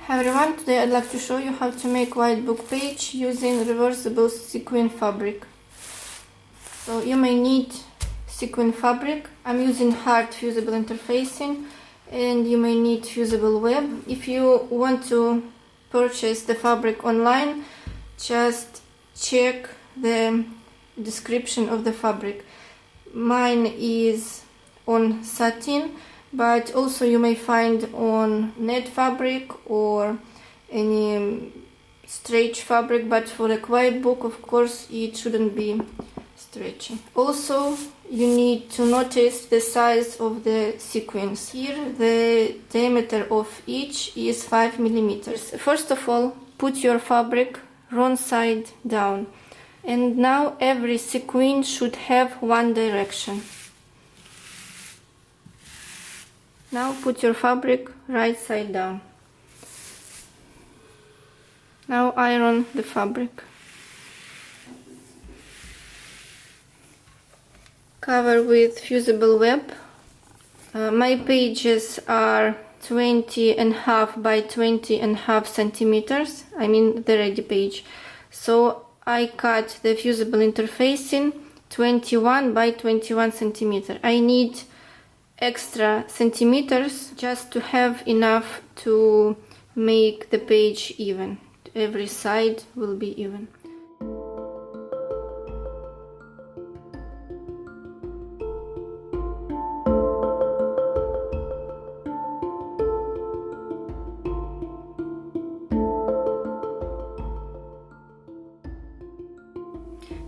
Hi everyone, today I'd like to show you how to make white book page using reversible sequin fabric. So you may need sequin fabric. I'm using hard fusible interfacing, and you may need fusible web. If you want to purchase the fabric online, just check the description of the fabric. Mine is on satin, but also you may find on net fabric or any stretch fabric, but for a quiet book, of course, it shouldn't be stretchy. Also, you need to notice the size of the sequins. Here the diameter of each is 5 millimeters. First of all, put your fabric wrong side down, and now every sequin should have one direction. Now put your fabric right side down. Now iron the fabric. Cover with fusible web. My pages are 20.5 by 20.5 centimeters. I mean the ready page. So I cut the fusible interfacing 21 by 21 centimeter. I need extra centimeters just to have enough to make the page even. Every side will be even.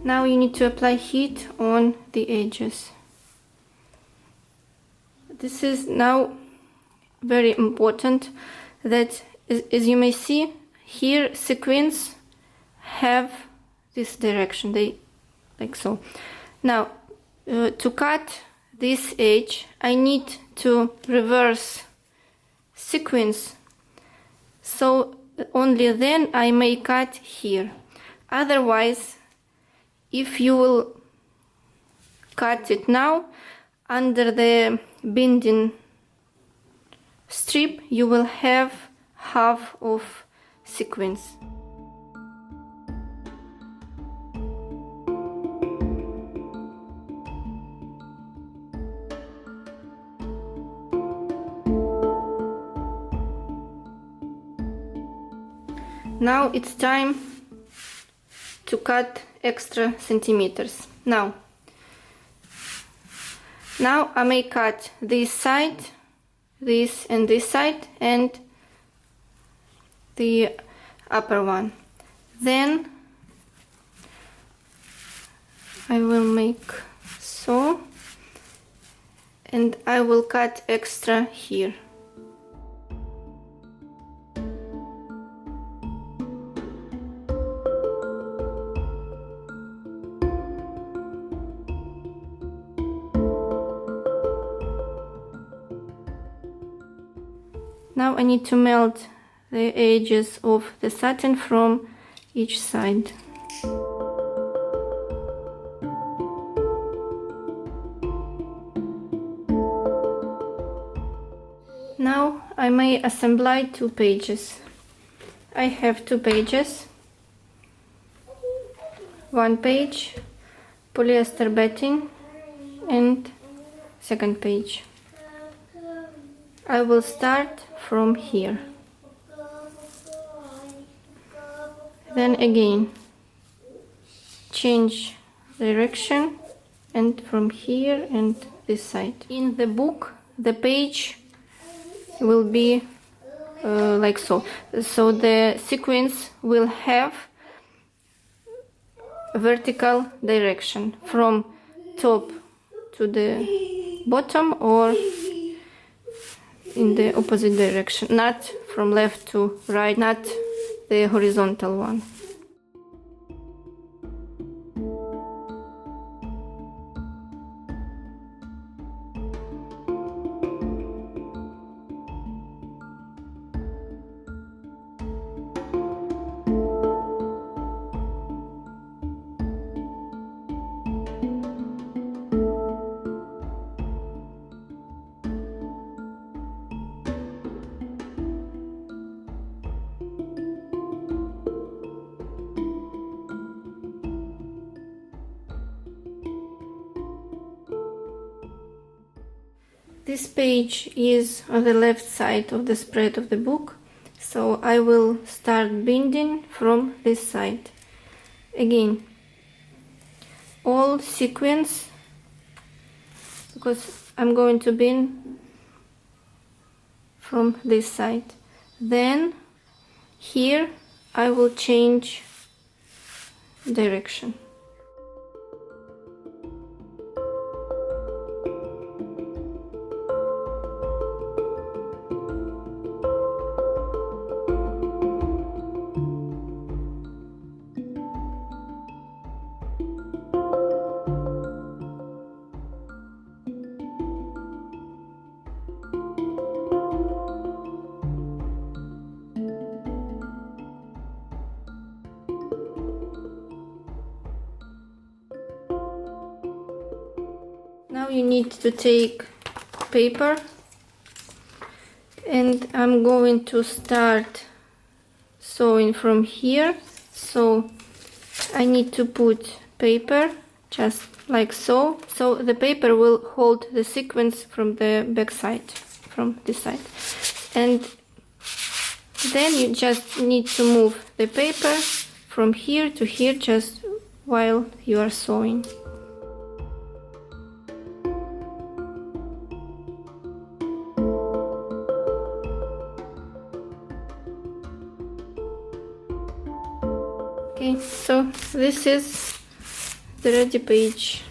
Now you need to apply heat on the edges. This is now very important that, as you may see, here sequins have this direction, they like so. Now to cut this edge, I need to reverse sequins, so only then I may cut here. Otherwise, if you will cut it now, under the binding strip you will have half of sequins. Now it's time to cut extra centimeters. Now I may cut this side, this and this side, and the upper one. Then I will make so, and I will cut extra here. Now I need to melt the edges of the satin from each side. Now I may assemble two pages. I have two pages. One page, polyester batting, and second page. I will start from here. Then again change direction, and from here and this side. In the book the page will be like so. So the sequins will have vertical direction from top to the bottom, or in the opposite direction, not from left to right, not the horizontal one. This page is on the left side of the spread of the book, so I will start binding from this side. Again, all sequins, because I'm going to bind from this side. Then here I will change direction. Now you need to take paper, and I'm going to start sewing from here. So I need to put paper just like so. So the paper will hold the sequins from the back side, from this side. And then you just need to move the paper from here to here just while you are sewing. Okay, so this is the ready page.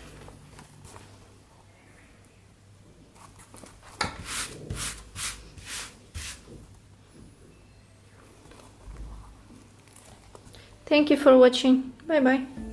Thank you for watching. Bye bye.